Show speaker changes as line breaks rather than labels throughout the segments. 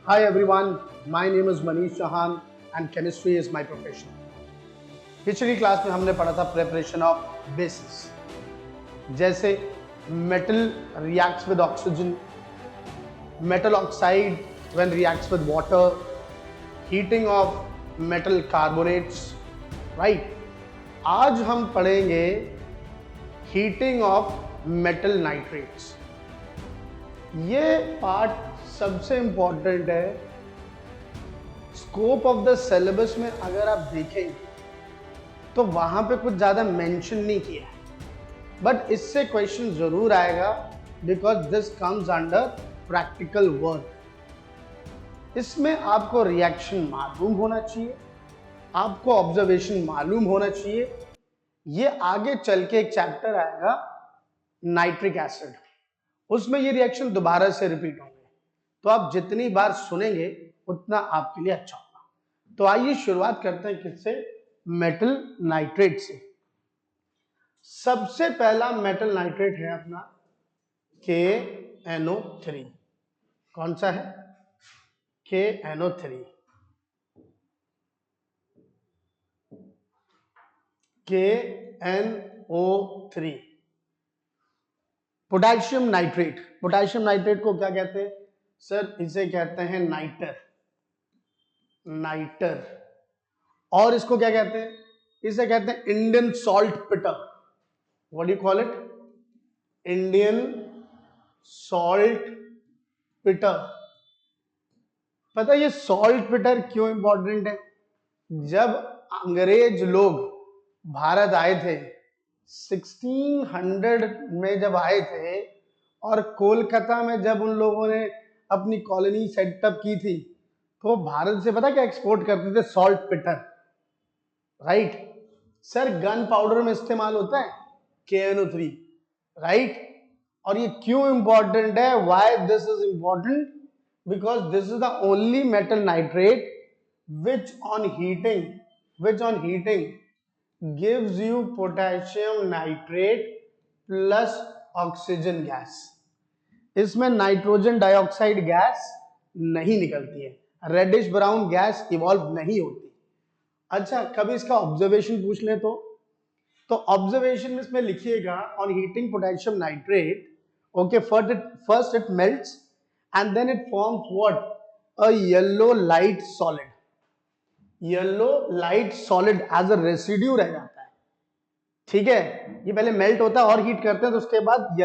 Hi everyone, my name is Manish Chauhan and chemistry is my profession. पिछली class में हमने पढ़ा था प्रिपरेशन ऑफ बेसिस, जैसे metal reacts with oxygen, metal oxide when reacts with water, heating of metal carbonates, right. आज हम पढ़ेंगे heating of metal nitrates. ये पार्ट सबसे इंपॉर्टेंट है। स्कोप ऑफ द सिलेबस में अगर आप देखें तो वहां पे कुछ ज्यादा मेंशन नहीं किया है, बट इससे क्वेश्चन जरूर आएगा because this comes under practical work. इसमें आपको रिएक्शन मालूम होना चाहिए, आपको ऑब्जर्वेशन मालूम होना चाहिए। ये आगे चल के एक चैप्टर आएगा नाइट्रिक एसिड, उसमें ये रिएक्शन दोबारा से रिपीट होंगे, तो आप जितनी बार सुनेंगे उतना आपके लिए अच्छा होगा। तो आइए शुरुआत करते हैं किससे? मेटल नाइट्रेट से। सबसे पहला मेटल नाइट्रेट है अपना KNO3। कौन सा है? KNO3। KNO3 potassium nitrate. Potassium nitrate को क्या कहते हैं सर? इसे कहते हैं नाइटर। नाइटर। और इसको क्या कहते हैं? इसे कहते हैं इंडियन सॉल्ट पिटर। What do you call it? Indian salt पिटर। पता है ये सॉल्ट पिटर क्यों इंपॉर्टेंट है? जब अंग्रेज लोग भारत आए थे 1600 में, जब आए थे और कोलकाता में जब उन लोगों ने अपनी कॉलोनी सेटअप की थी, तो भारत से पता क्या एक्सपोर्ट करते थे? सॉल्ट पिटर, राइट। सर गन पाउडर में इस्तेमाल होता है KNO3, राइट। और ये क्यों इंपॉर्टेंट है? Why this is important? Because this is the only metal nitrate which on heating gives you potassium nitrate plus oxygen gas। इसमें नाइट्रोजन डाइऑक्साइड गैस नहीं निकलती है, रेडिश ब्राउन गैस इवॉल्व नहीं होती। अच्छा, कभी इसका ऑब्जर्वेशन पूछ ले तो ऑब्जर्वेशन में इसमें लिखिएगा on heating potassium nitrate, okay, first it melts and then it forms what? A yellow light solid. Yellow light solid as a residue रह जाता है, ठीक है। ये पहले मेल्ट होता है और हीट करते हैं, तो उसके बाद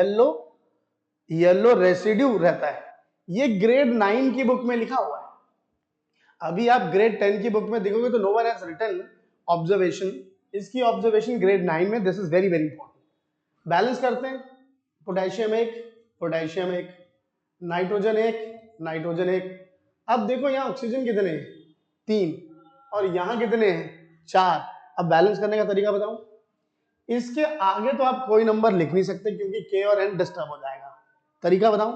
येलो रेसिड्यू रहता है। ये ग्रेड 9 की बुक में लिखा हुआ है। अभी आप ग्रेड 10 की बुक में देखोगे तो no one has written observation. इसकी ऑब्जर्वेशन ग्रेड 9 में। This is very very important. Balance करते हैं, पोटेशियम 1, पोटेशियम 1, नाइट्रोजन 1, नाइट्रोजन 1। अब देखो यहाँ ऑक्सीजन कितने हैं? 3, और यहां कितने हैं? 4। अब बैलेंस करने का तरीका बताऊं? इसके आगे तो आप कोई नंबर लिख नहीं सकते क्योंकि K और N डिस्टर्ब हो जाएगा। तरीका बताऊं?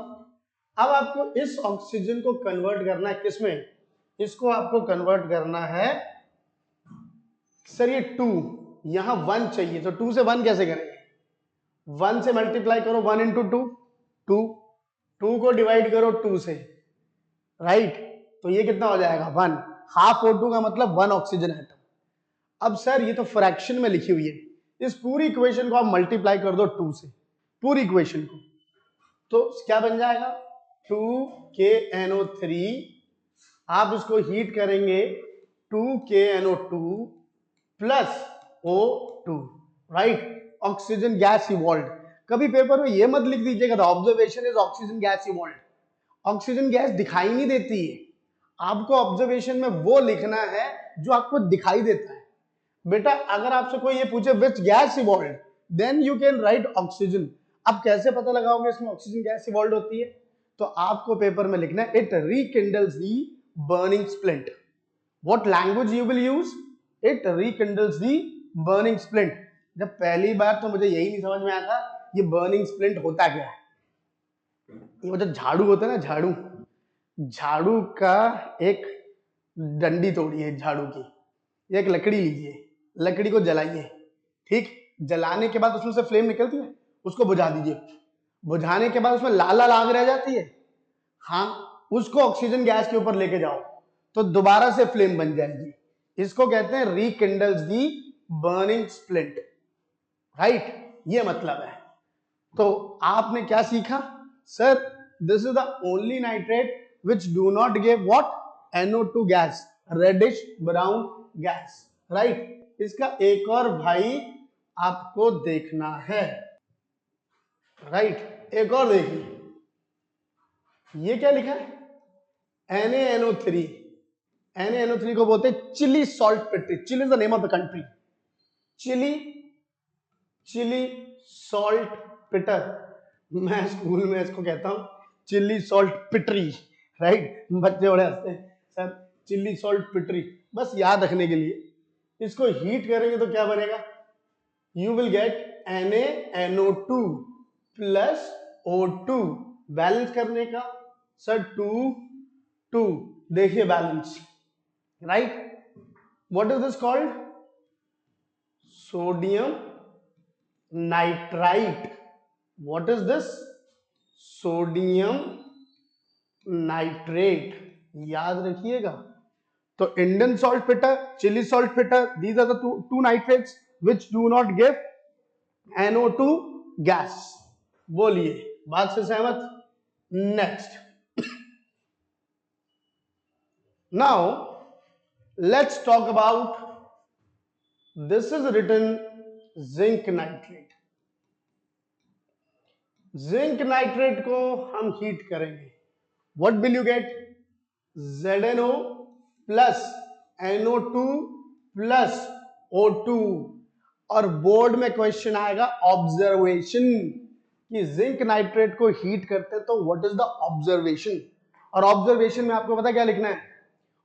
अब आपको इस ऑक्सीजन को कन्वर्ट करना है किसमें? इसको आपको कन्वर्ट करना है, सर ये 2, यहां 1 चाहिए, तो 2 से 1 कैसे करेंगे? 1 से मल्टीप्लाई करो, 1 इंटू 2, 2 को डिवाइड करो 2 से, राइट। तो ये कितना हो जाएगा? 1। हाफ O2 का मतलब 1 ऑक्सीजन एटम। अब सर ये तो फ्रैक्शन में लिखी हुई है, इस पूरी इक्वेशन को आप मल्टीप्लाई कर दो 2 से, पूरी इक्वेशन को, तो क्या बन जाएगा? 2KNO3। आप इसको हीट करेंगे 2KNO2 plus O2, right. Oxygen gas evolve. कभी पेपर में ये मत लिख दीजिएगा the observation is oxygen gas evolve. Oxygen gas दिखाई नहीं देती है, आपको ऑब्जर्वेशन में वो लिखना है जो आपको दिखाई देता है। बेटा अगर आपसे कोई ये पूछे which gas evolve, then you can write oxygen. अब कैसे पता लगाओगे इसमें ऑक्सीजन गैस इवॉल्व होती है? तो आपको पेपर में लिखना है it rekindles the burning splint. What language you will use? It rekindles the burning splint. जब पहली बार तो मुझे यही नहीं समझ में आया था ये बर्निंग स्प्लिंट होता क्या है। ये वो जो झाड़ू होता है ना, झाड़ू का एक डंडी तोड़िए, झाड़ू की एक लकड़ी लीजिए, लकड़ी को जलाइए, ठीक। जलाने के बाद उसमें से फ्लेम निकलती है, उसको बुझा दीजिए। बुझाने के बाद उसमें लाल लाल आग रह जाती है, हाँ, उसको ऑक्सीजन गैस के ऊपर लेके जाओ तो दोबारा से फ्लेम बन जाएगी। इसको कहते हैं rekindles the burning splint, right? ये मतलब है। तो आपने क्या सीखा? Sir, this is the only nitrate which do not give what? NO2 gas, reddish brown gas, right? इसका एक और भाई आपको देखना है, राइट? एक और देखिए, ये क्या लिखा है? NaNO3। NaNO3 को बोलते हैं Chile saltpetre. Chile is the name of the country. Chile saltpetre. मैं स्कूल में इसको कहता हूं चिली सॉल्ट पिटरी, राइट? बच्चे बड़े हंसते हैं, सर चिली सॉल्ट पिटरी, बस याद रखने के लिए। इसको हीट करेंगे तो क्या बनेगा? You will get NaNO2 plus O2। Balance करने का सर 2 देखिए balance, right? What is this called? Sodium nitrite. What is this? Sodium nitrate. याद रखिएगा। तो Indian saltpetre, Chile saltpetre, these are the two nitrates which do not give NO2 gas। बोलिए, बात से सहमत? Next, now let's talk about, this is written zinc nitrate. Zinc nitrate को हम heat करेंगे, what will you get? ZNO plus NO2 plus O2। और board में question आएगा ऑब्जर्वेशन, कि जिंक नाइट्रेट को हीट करते हैं तो व्हाट इज द ऑब्जर्वेशन? और ऑब्जर्वेशन में आपको पता क्या लिखना है?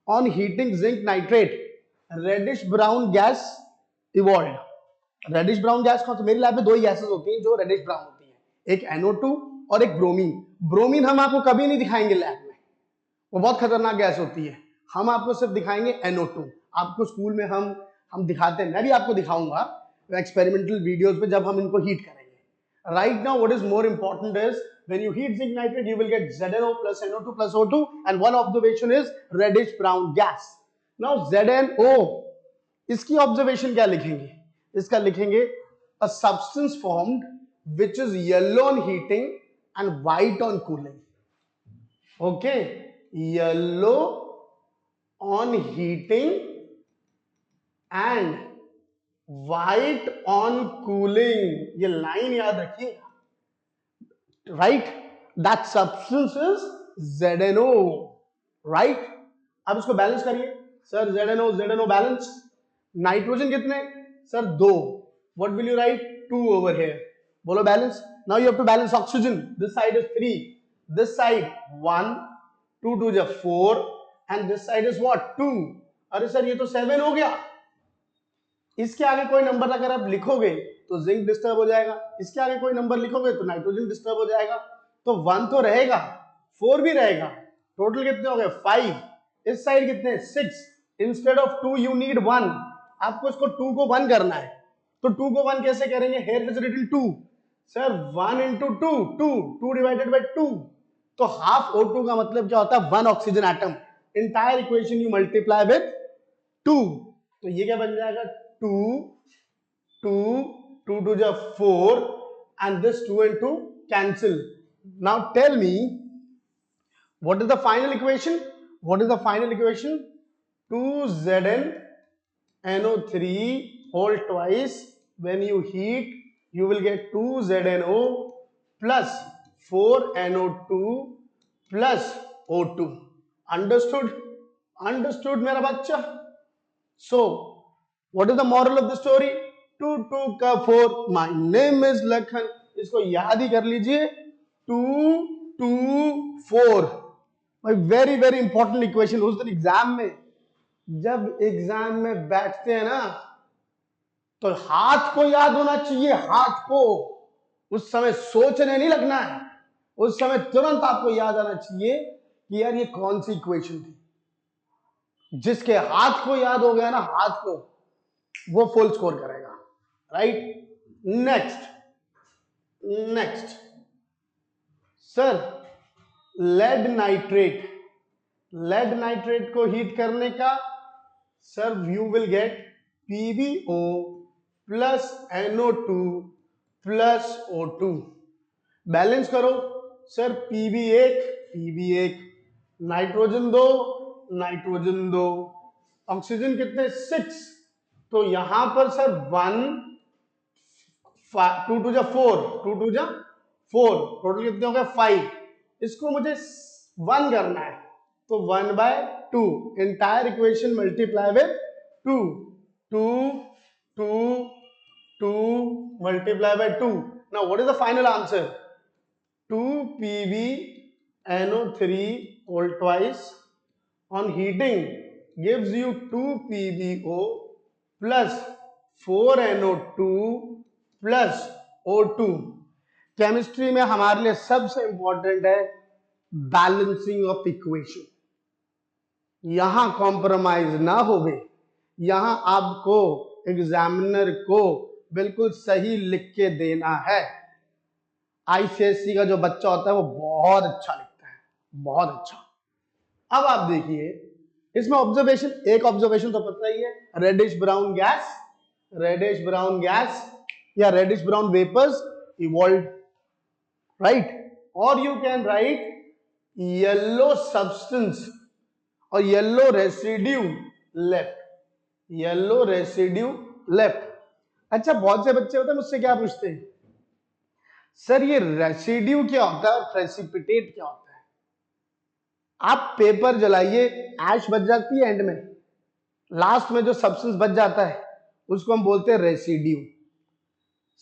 On heating zinc nitrate reddish brown gas evolve. Reddish brown gas कौन सी? मेरी लैब में दो ही गैसेस होती हैं जो रेडिश ब्राउन होती हैं, एक NO2 और एक ब्रोमीन। ब्रोमीन हम आपको कभी नहीं दिखाएंगे लैब में, वो बहुत खतरनाक गैस होती है। हम आपको सिर्फ दिखाएंगे NO2। आपको स्कूल में हम दिखाते हैं, मैं भी आपको दिखाऊंगा एक्सपेरिमेंटल वीडियोस पे जब हम इनको हीट करेंगे। Right now what is more important is when you heat zinc nitrate you will get ZNO plus NO2 plus O2 and one observation is reddish brown gas। now ZNO, इसकी observation क्या लिखेंगे? इसका लिखेंगे a substance formed which is yellow on heating and white on cooling। okay, yellow on heating and white on cooling। ये line याद रखिएगा, right? That substance is ZNO, right? अब इसको बैलेंस करिए। सर ZNO बैलेंस, नाइट्रोजन कितने? Sir 2। What will you write? 2 over here. बोलो balance. Now you have to balance oxygen. This side is 3, this side 1, 2 2 जा 4 and this side is what? 2। अरे sir ये तो 7 हो गया। इसके आगे कोई नंबर अगर आप लिखोगे तो जिंक डिस्टर्ब हो जाएगा, इसके आगे कोई नंबर लिखोगे तो नाइट्रोजन डिस्टर्ब हो जाएगा। तो 1 तो रहेगा, 4 भी रहेगा, टोटल कितने हो गए? 5। इस साइड कितने? 6। Instead of 2 you need 1। आपको इसको 2 को 1 करना है, तो 2 को 1 कैसे करेंगे? Here is written 2। Sir 1 into 2, 2 divided by 2। तो हाफ O2 का मतलब क्या होता है? 1 oxygen atom. Entire equation you multiply with 2, तो ये क्या बन जाएगा? 2 2 2 2 जा 4 and this 2 and 2 cancel। now tell me what is the final equation? What is the final equation? 2ZnNO3 whole twice, when you heat you will get 2ZNO plus 4NO2 plus O2। understood? understood मेरा बच्चा? so what is the moral of the story? 2 2 का 4, my name is Lakhan. इसको याद ही कर लीजिए, 2 2 4। भाई very very important equation. उस दिन एग्जाम में, जब एग्जाम में बैठते हैं ना, तो हाथ को याद होना चाहिए, हाथ को। उस समय सोचने नहीं लगना है, उस समय तुरंत आपको याद आना चाहिए कि यार ये कौन सी इक्वेशन थी। जिसके हाथ को याद हो गया ना, हाथ को, वो फुल स्कोर करेगा, right? Next sir, lead nitrate lead nitrate को हीट करने का, sir you will get PbO plus NO2 plus O2। Balance करो sir, PB1 nitrogen 2 nitrogen 2, oxygen कितने 6, तो यहां पर सर 1 2 टू जा 4, 2 टू जा 4, टोटल कितने हो गए 5, इसको मुझे 1 करना है, तो 1/2 entire equation multiply with 2, 2 2 2 multiply by 2। Now what is the final answer? 2PbNO3 whole twice on heating gives you 2PbO plus 4NO2 plus O2। Chemistry में हमारे लिए सबसे इंपॉर्टेंट है बैलेंसिंग ऑफ इक्वेशन। यहां कॉम्प्रोमाइज ना होवे, यहां आपको एग्जामिनर को बिल्कुल सही लिख के देना है। ICSE का जो बच्चा होता है वो बहुत अच्छा लिखता है, बहुत अच्छा। अब आप देखिए इसमें ऑब्जर्वेशन, एक ऑब्जर्वेशन तो पता ही है, reddish brown gas, reddish brown gas या reddish brown vapours evolve, right, और you can write yellow substance और yellow residue left, yellow residue left. अच्छा, बहुत से बच्चे होते हैं मुझसे क्या पूछते हैं, सर ये रेसिड्यू क्या होता है और प्रेसिपिटेट क्या होता है? आप पेपर जलाइए, ऐश बच जाती है, एंड में लास्ट में जो सब्सटेंस बच जाता है उसको हम बोलते हैं रेसिड्यू।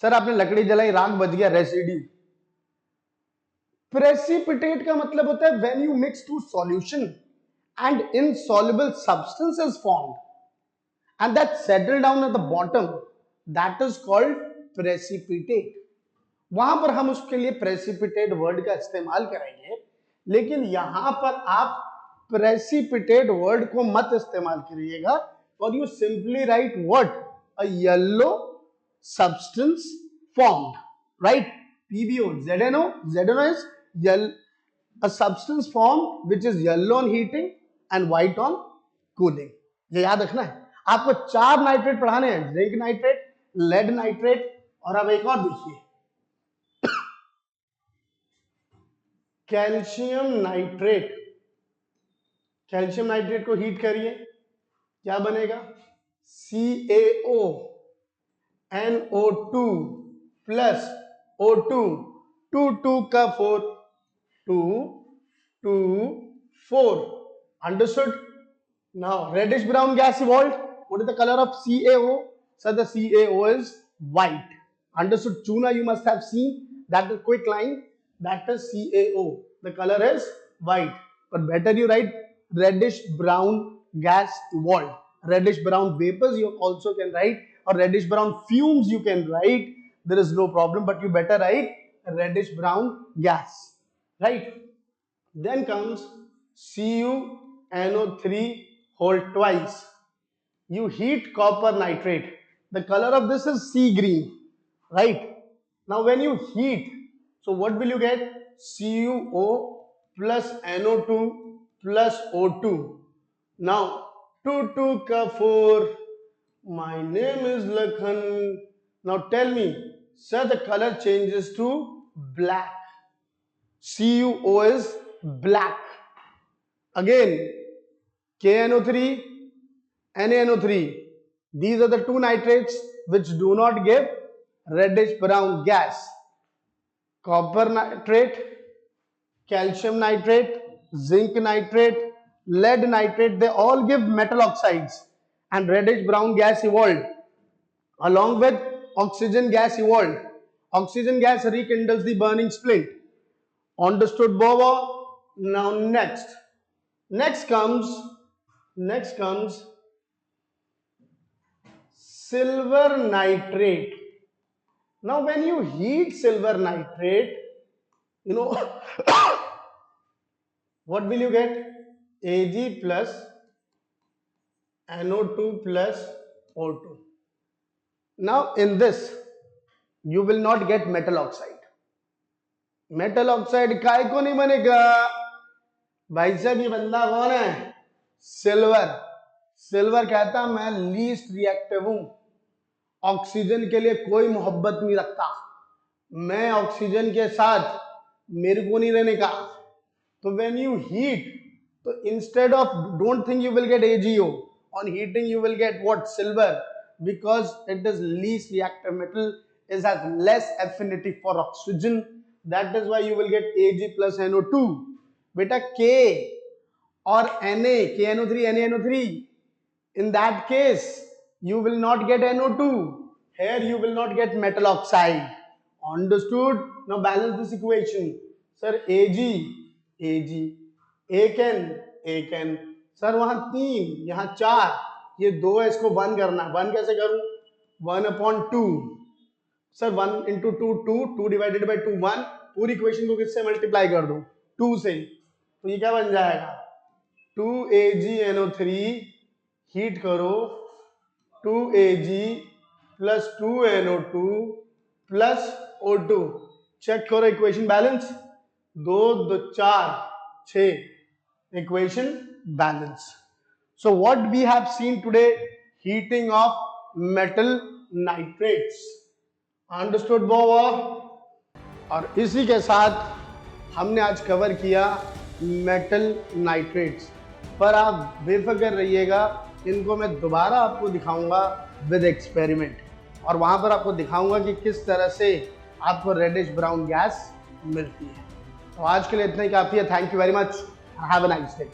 सर आपने लकड़ी जलाई, राख बच गया, रेसिड्यू। प्रेसिपिटेट का मतलब होता है when you mix two solution and insoluble substance is formed and that settle down at the bottom, that is called precipitate। वहां पर हम उसके लिए precipitate वर्ड का इस्तेमाल करेंगे, लेकिन यहां पर आप precipitate वर्ड को मत इस्तेमाल करिएगा, और you simply write what, a yellow substance formed, right? PbO, ZNO is a substance formed which is yellow on heating and white on cooling। ये याद रखना है। आपको 4 नाइट्रेट पढ़ाने हैं, जिंक नाइट्रेट, लेड नाइट्रेट, और अब एक और देखिए कैल्शियम नाइट्रेट। कैल्शियम नाइट्रेट को हीट करिए, क्या बनेगा, CaO NO2 प्लस O2, 2 2 का 4, 2 2 4, understood? Now reddish brown gas evolved. What is the color of CaO? So the CaO is white. Understood? Tuna you must have seen that is quick line, that is CaO. The color is white. But better you write reddish brown gas evolved. Reddish brown vapors you also can write, or reddish brown fumes you can write. There is no problem, but you better write reddish brown gas. Right? Then comes CuNO3 whole twice. You heat copper nitrate. The color of this is sea green, right? Now when you heat, so what will you get? CuO plus NO2 plus O2. Now 2 2 ka 4. My name is Lakhan. Now tell me, sir, the color changes to black. CuO is black. Again, KNO3, NaNO3. These are the two nitrates which do not give reddish brown gas. Copper nitrate, calcium nitrate, zinc nitrate, lead nitrate, they all give metal oxides, and reddish brown gas evolved along with oxygen gas evolved. Oxygen gas rekindles the burning splint. Understood, Bobo? Now next comes silver nitrate. Now when you heat silver nitrate, you know what will you get? Ag plus NO2 plus O2. Now in this you will not get metal oxide. Metal oxide काय को नहीं बनेगा, भाई साहब ये बंदा कौन है? सिल्वर। सिल्वर कहता मैं लीस्ट रिएक्टिव हूं, ऑक्सीजन के लिए कोई मोहब्बत नहीं रखता, मैं ऑक्सीजन के साथ मेरे को नहीं रहने का। तो व्हेन यू हीट, तो instead of, don't think you will gate AgO, on heating you will get what? Silver, because it is least reactive metal, it has less affinity for oxygen, that is why you will get Ag plus NO2. beta K or Na, KNO3 NaNO3, in that case you will not get NO2, here you will not get metal oxide. Understood? Now balance this equation. Sir, Ag, AN, sir वहां 3, यहाँ 4, ये 2 है, इसको 1 करना। 1 कैसे करूं? 1/2। Sir 1 into 2 2, 2 divided by 2 1, पूरी equation को किससे मल्टीप्लाई कर दो? 2 से। तो ये क्या बन जाएगा? 2AgNO3, हीट करो, 2Ag plus 2NO2 plus O2, check करो equation balance. 2 2 4 6, equation balance. So what we have seen today, heating of metal nitrates. Understood Bowa? और इसी के साथ हमने आज कवर किया मेटल नाइट्रेट्स। पर आप बेफिक्र रहिएगा, इनको मैं दोबारा आपको दिखाऊंगा विद एक्सपेरिमेंट, और वहां पर आपको दिखाऊंगा कि किस तरह से आपको रेडिश ब्राउन गैस मिलती है। तो आज के लिए इतना ही काफ़ी है। Thank you very much. Have a nice day.